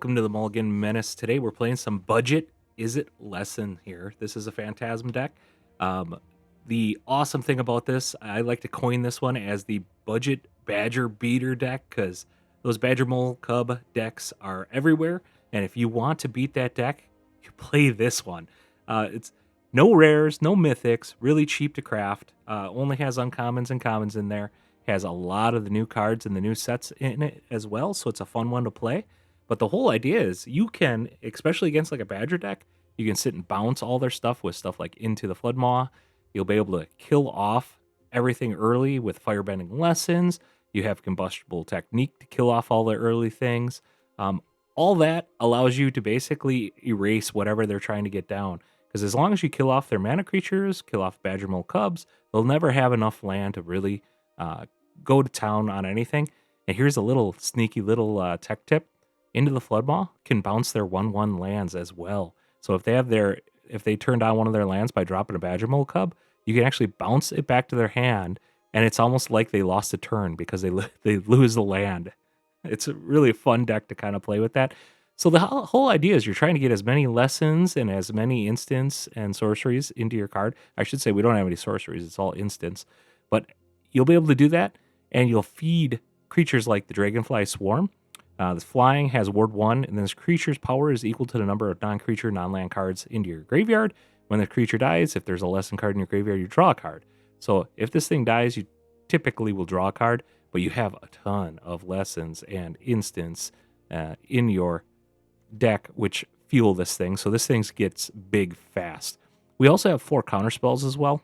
welcome to the Mulligan Menace. Today we're playing some budget Izzet Lesson here. This is a Phantasm deck. The awesome thing about this, I like to coin this one as the budget Badger Beater deck because those Badgermole Cub decks are everywhere. And if you want to beat that deck, you play this one. It's no rares, no mythics, really cheap to craft. Only has uncommons and commons in there. Has a lot of the new cards and the new sets in it as well, so it's a fun one to play. But the whole idea is you can, especially against like a Badger deck, you can sit and bounce all their stuff with stuff like Into the Flood Maw. You'll be able to kill off everything early with Firebending Lessons. You have Combustion Technique to kill off all the early things. All that allows you to basically erase whatever they're trying to get down. Because as long as you kill off their mana creatures, kill off Badgermole Cubs, they'll never have enough land to really go to town on anything. And here's a little sneaky little tech tip. Into the Flood Maw can bounce their 1/1 lands as well. So if they turn down one of their lands by dropping a Badgermole Cub, you can actually bounce it back to their hand, and it's almost like they lost a turn because they lose the land. It's a really fun deck to kind of play with that. So the whole idea is you're trying to get as many lessons and as many instants and sorceries into your card. I should say we don't have any sorceries; it's all instants, but you'll be able to do that, and you'll feed creatures like the Dragonfly Swarm. This flying has Ward 1, and this creature's power is equal to the number of non-creature, non-land cards into your graveyard. When the creature dies, if there's a lesson card in your graveyard, you draw a card. So if this thing dies, you typically will draw a card, but you have a ton of lessons and instants in your deck which fuel this thing. So this thing gets big fast. We also have 4 counter spells as well.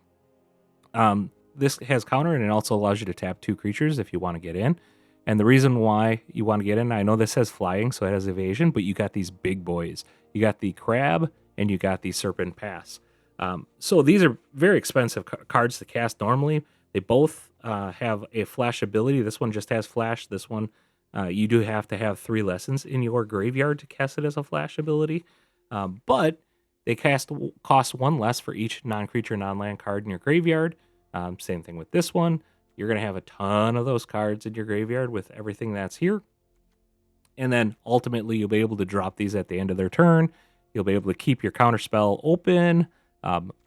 This has counter, and it also allows you to tap 2 creatures if you want to get in. And the reason why you want to get in, I know this has flying, so it has evasion, but you got these big boys. You got the Crab, and you got the Serpent Pass. So these are very expensive cards to cast normally. They both have a flash ability. This one just has flash. This one, you do have to have 3 lessons in your graveyard to cast it as a flash ability. But they cost 1 less for each non-creature, non-land card in your graveyard. Same thing with this one. You're going to have a ton of those cards in your graveyard with everything that's here. And then ultimately, you'll be able to drop these at the end of their turn. You'll be able to keep your counterspell open.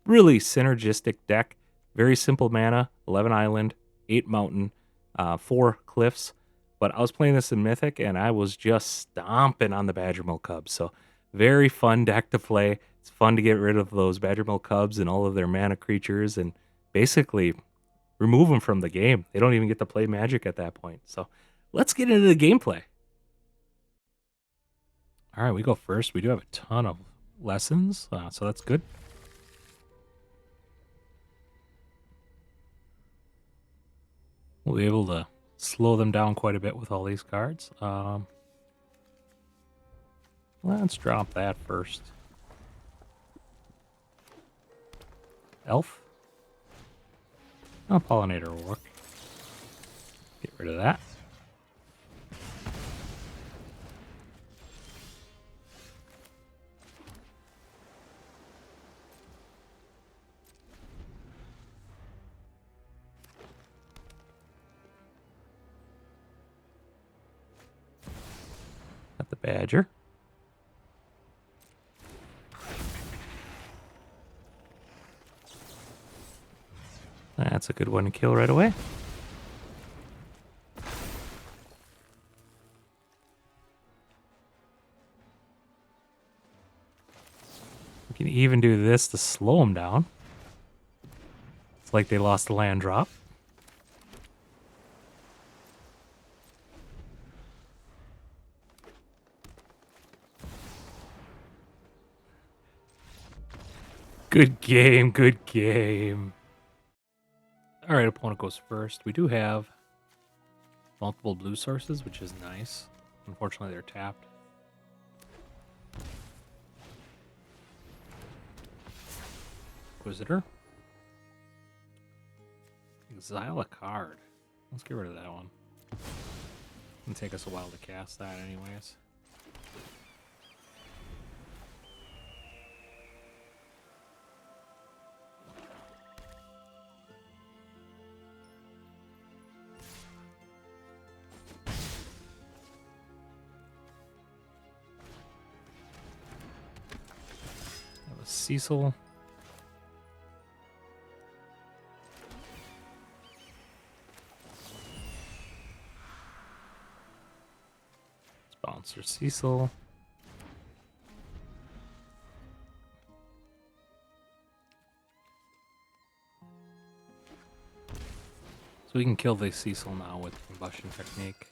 Really synergistic deck. Very simple mana, 11 island, 8 mountain, 4 cliffs. But I was playing this in Mythic, and I was just stomping on the Badgermole Cubs. So very fun deck to play. It's fun to get rid of those Badgermole Cubs and all of their mana creatures and basically remove them from the game. They don't even get to play Magic at that point. So let's get into the gameplay. All right, we go first. We do have a ton of lessons, so that's good. We'll be able to slow them down quite a bit with all these cards. Let's drop that first. Elf. Pollinator will work. Get rid of that. Got the Badger. That's a good one to kill right away. We can even do this to slow them down. It's like they lost the land drop. Good game, good game. All right, opponent goes first. We do have multiple blue sources, which is nice. Unfortunately, they're tapped. Inquisitor. Exile a card. Let's get rid of that one. It'll take us a while to cast that anyways. Cecil. Bouncer Cecil. So we can kill the Cecil now with Combustion Technique.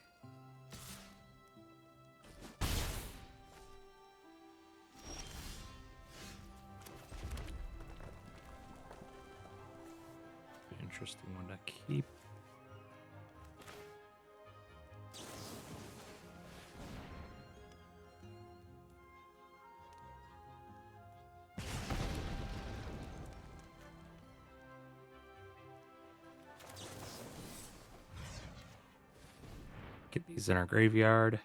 Interesting one to keep. Get these in our graveyard.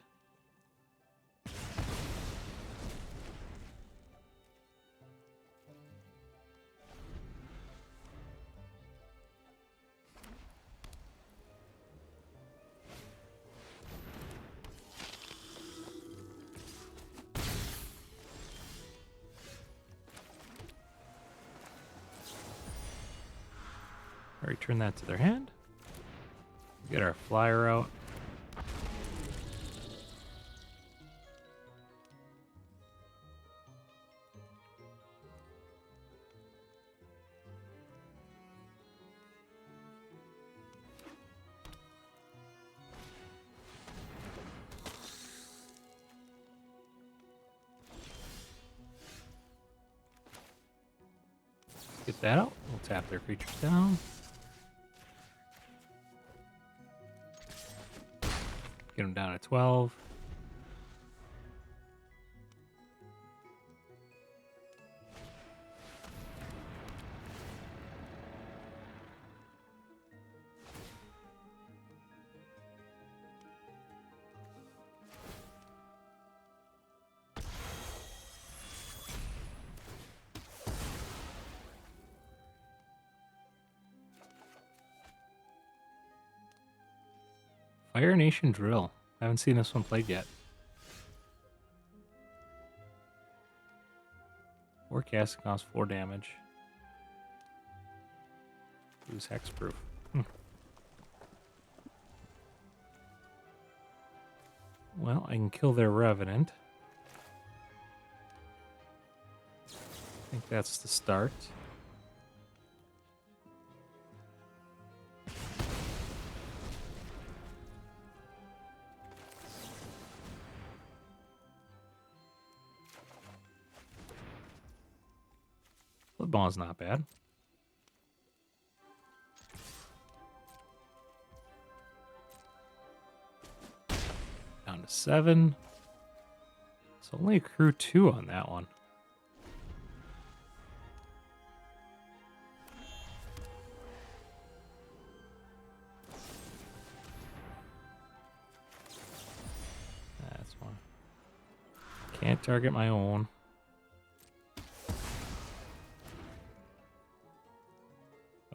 Return that to their hand. Get our flyer out. Get that out. We'll tap their creatures down. Get them down to 12. Fire Nation Drill. I haven't seen this one played yet. 4 casting costs 4 damage. Use hexproof. Well, I can kill their Revenant. I think that's the start. The ball's not bad. Down to 7. It's only accrue 2 on that one. That's one. Can't target my own.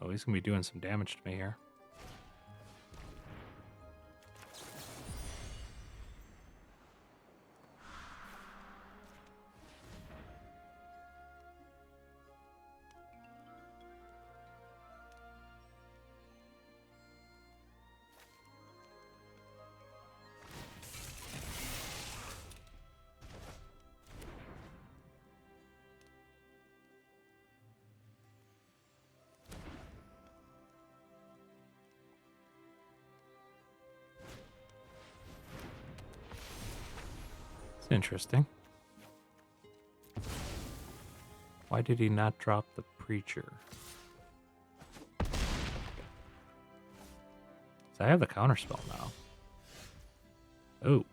Oh, he's going to be doing some damage to me here. Interesting. Why did he not drop the Preacher? So I have the counterspell now. Oh.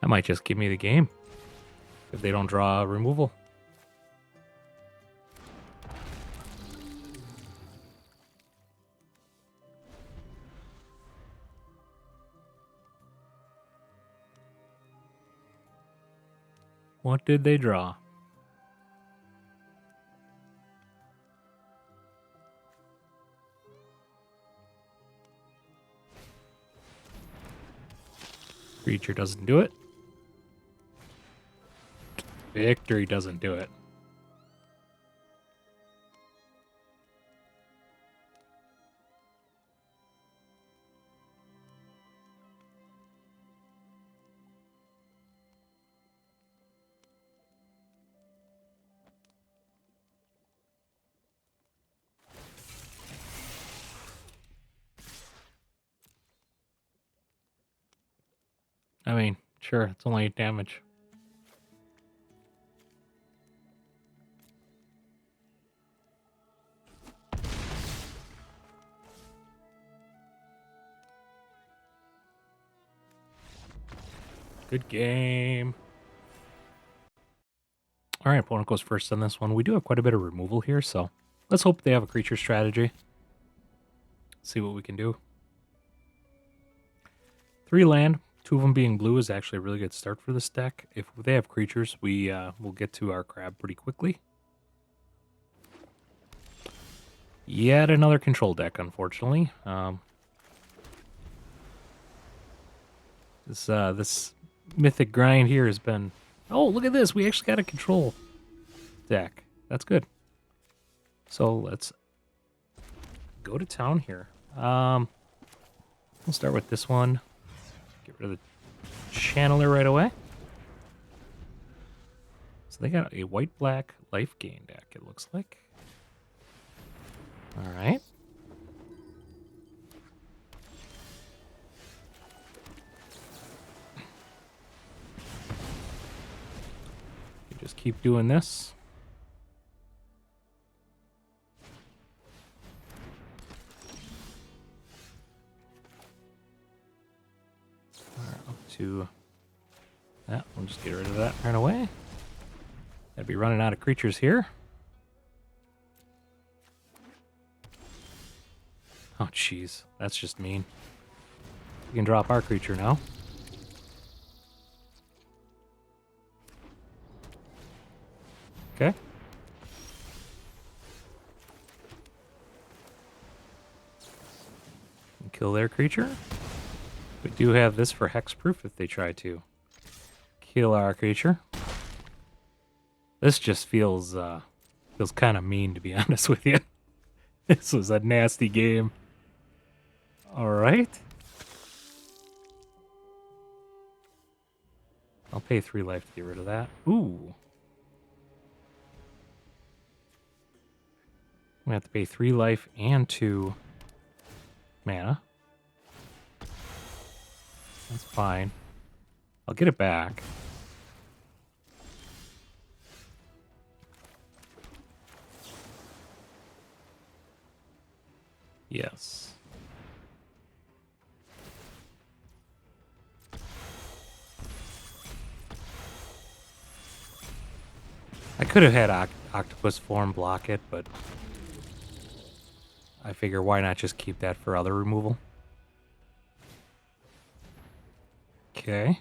That might just give me the game if they don't draw removal. What did they draw? Creature doesn't do it. Victory doesn't do it. I mean, sure, it's only 8 damage. Good game. All right, opponent goes first on this one. We do have quite a bit of removal here, so let's hope they have a creature strategy. See what we can do. 3 land, 2 of them being blue is actually a really good start for this deck. If they have creatures, we will get to our crab pretty quickly. Yet another control deck, unfortunately. This Mythic grind here has been... Oh, look at this. We actually got a control deck. That's good. So let's go to town here. We'll start with this one. Get rid of the channeler right away. So they got a white-black life gain deck, it looks like. All right. Just keep doing this. All right, up to that. We'll just get rid of that right away. I'd be running out of creatures here. Oh, jeez. That's just mean. We can drop our creature now. Okay. And kill their creature. We do have this for hexproof if they try to kill our creature. This just feels kind of mean, to be honest with you. This was a nasty game. All right. I'll pay 3 life to get rid of that. Ooh. We have to pay 3 life and 2 mana. That's fine. I'll get it back. Yes. I could have had Octopus Form block it, but I figure why not just keep that for other removal. Okay.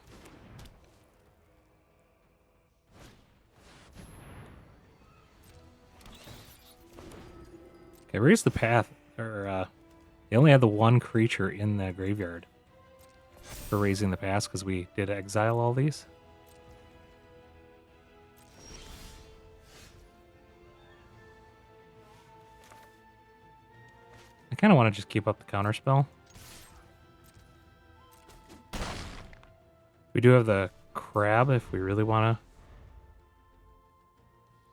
Okay, raise the path, or they only had the 1 creature in the graveyard for raising the pass because we did exile all these. I kind of want to just keep up the counterspell. We do have the crab if we really want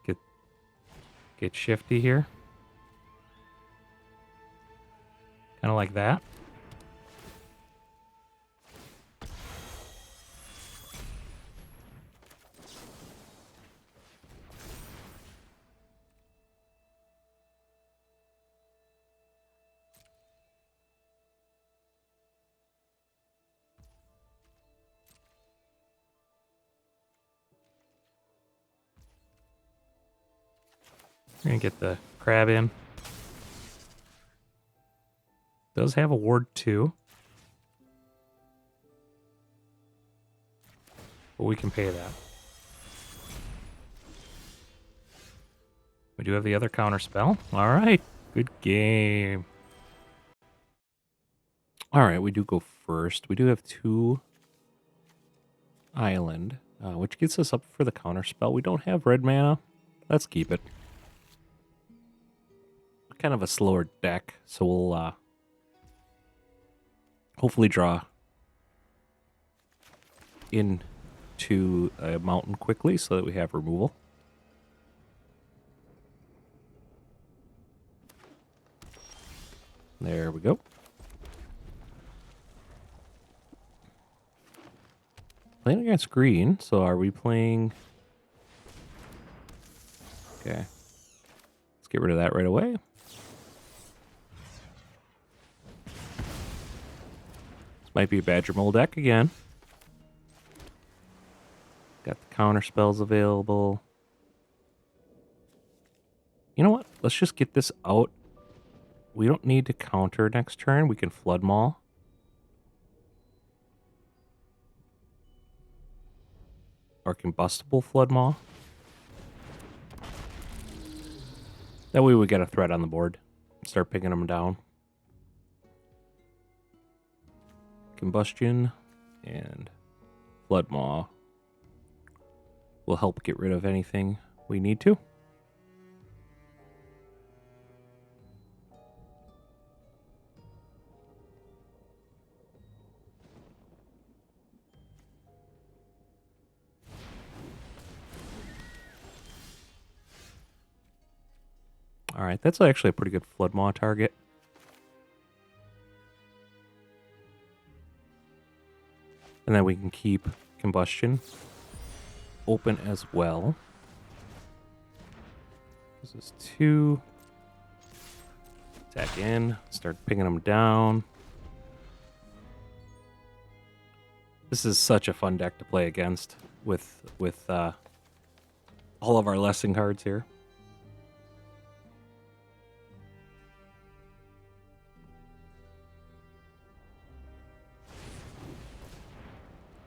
to get shifty here. Kind of like that. We're going to get the crab in. Does have a ward 2. But we can pay that. We do have the other counter spell. All right. Good game. All right. We do go first. We do have 2 island, which gets us up for the counter spell. We don't have red mana. Let's keep it. Kind of a slower deck, so we'll hopefully draw into a mountain quickly so that we have removal. There we go. Playing against green, so are we playing... Okay. Let's get rid of that right away. This might be a Badgermole deck again. Got the counter spells available. You know what? Let's just get this out. We don't need to counter next turn. We can Flood Maw. Or Combustible Flood Maw. That way we get a threat on the board. Start picking them down. Combustion and Flood Maw will help get rid of anything we need to. Alright, that's actually a pretty good Flood Maw target. And then we can keep Combustion open as well. This is 2. Attack in, start picking them down. This is such a fun deck to play against with all of our lesson cards here.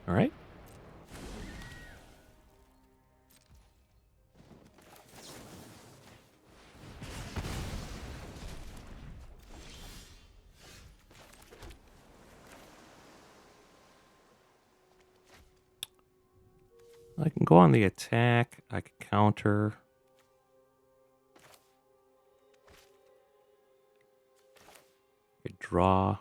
All right. I can go on the attack. I can counter. I could draw.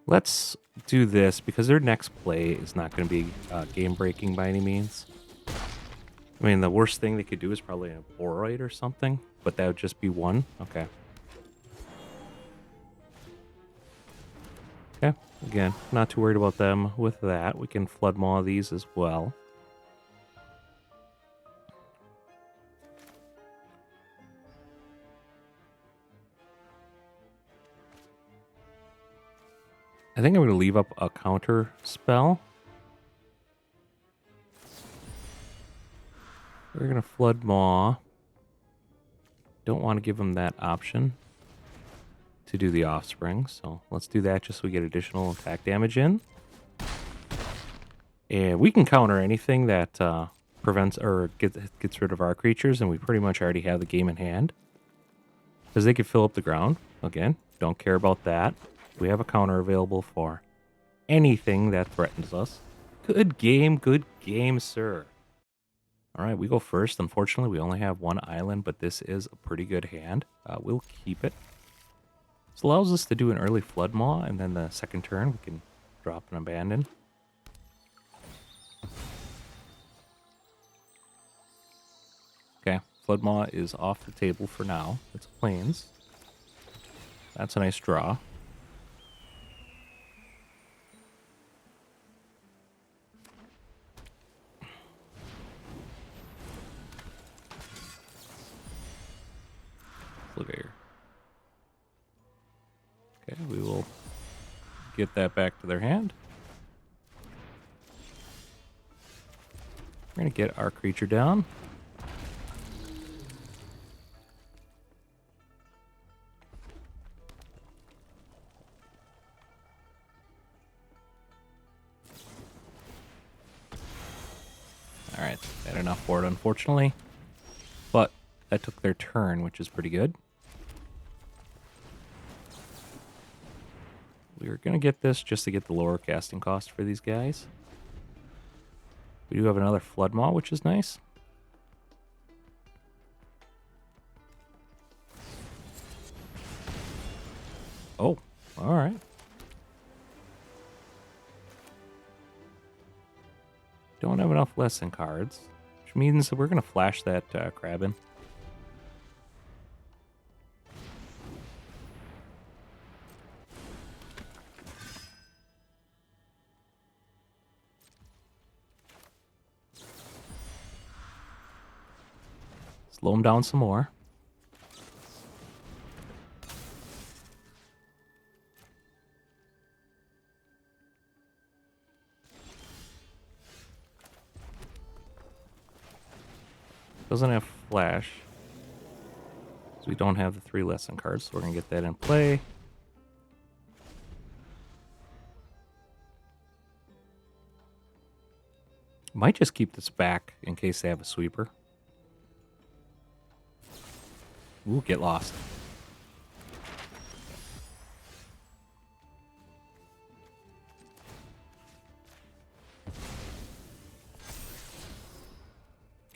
Let's do this because their next play is not going to be game-breaking by any means. I mean, the worst thing they could do is probably a Boroid or something, but that would just be 1. Okay. Okay, again, not too worried about them with that. We can Flood Maw these as well. I think I'm going to leave up a counter spell. We're going to Flood Maw. Don't want to give them that option to do the Offspring, so let's do that just so we get additional attack damage in. And we can counter anything that prevents or gets rid of our creatures, and we pretty much already have the game in hand. Because they could fill up the ground. Again, don't care about that. We have a counter available for anything that threatens us. Good game, sir. All right, we go first. Unfortunately, we only have 1 island, but this is a pretty good hand. We'll keep it. This allows us to do an early Flood Maw, and then the second turn we can drop and abandon. Okay, Flood Maw is off the table for now. It's Plains. That's a nice draw. Look here. Okay, we will get that back to their hand. We're going to get our creature down. Alright, had enough for it, unfortunately. But that took their turn, which is pretty good. We're going to get this just to get the lower casting cost for these guys. We do have another Flood Maw, which is nice. Oh, all right. Don't have enough lesson cards, which means that we're going to flash that crab in. Slow him down some more. Doesn't have flash. So we don't have the 3 lesson cards, so we're going to get that in play. Might just keep this back in case they have a sweeper. Ooh, get lost.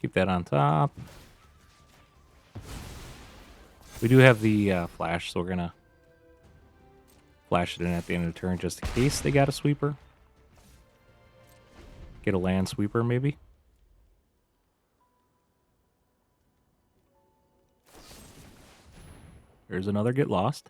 Keep that on top. We do have the flash, so we're going to flash it in at the end of the turn just in case they got a sweeper. Get a land sweeper, maybe. There's another get lost.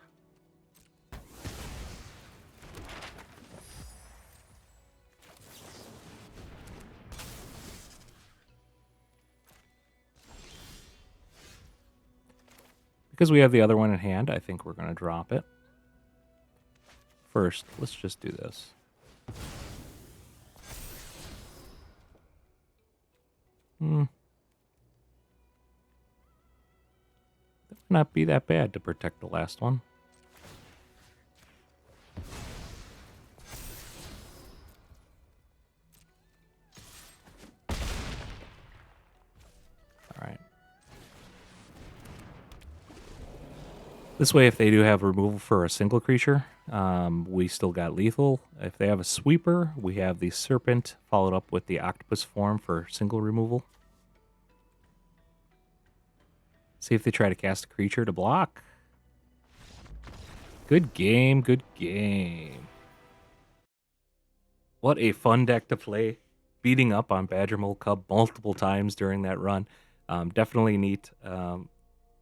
Because we have the other one in hand, I think we're going to drop it. First, let's just do this. That would not be that bad to protect the last one. Alright. This way, if they do have removal for a single creature, we still got lethal. If they have a sweeper, we have the Serpent followed up with the Octopus Form for single removal. See if they try to cast a creature to block. Good game, good game. What a fun deck to play. Beating up on Badgermole Cub multiple times during that run. Definitely neat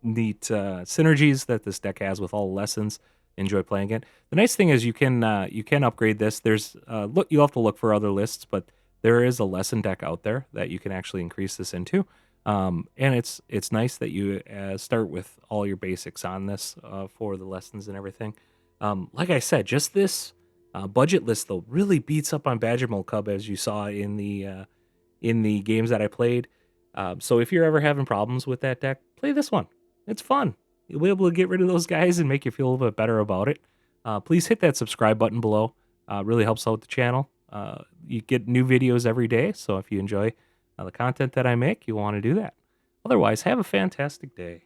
synergies that this deck has with all lessons. Enjoy playing it. The nice thing is you can upgrade this. There's you'll have to look for other lists, but there is a lesson deck out there that you can actually increase this into. And it's nice that you start with all your basics on this for the lessons and everything. Like I said, just this budget list though really beats up on Badgermole Cub, as you saw in the games that I played. So if you're ever having problems with that deck, play this one. It's fun. You'll be able to get rid of those guys and make you feel a little bit better about it. Please hit that subscribe button below. Really helps out the channel. You get new videos every day, so if you enjoy the content that I make, you want to do that. Otherwise, have a fantastic day.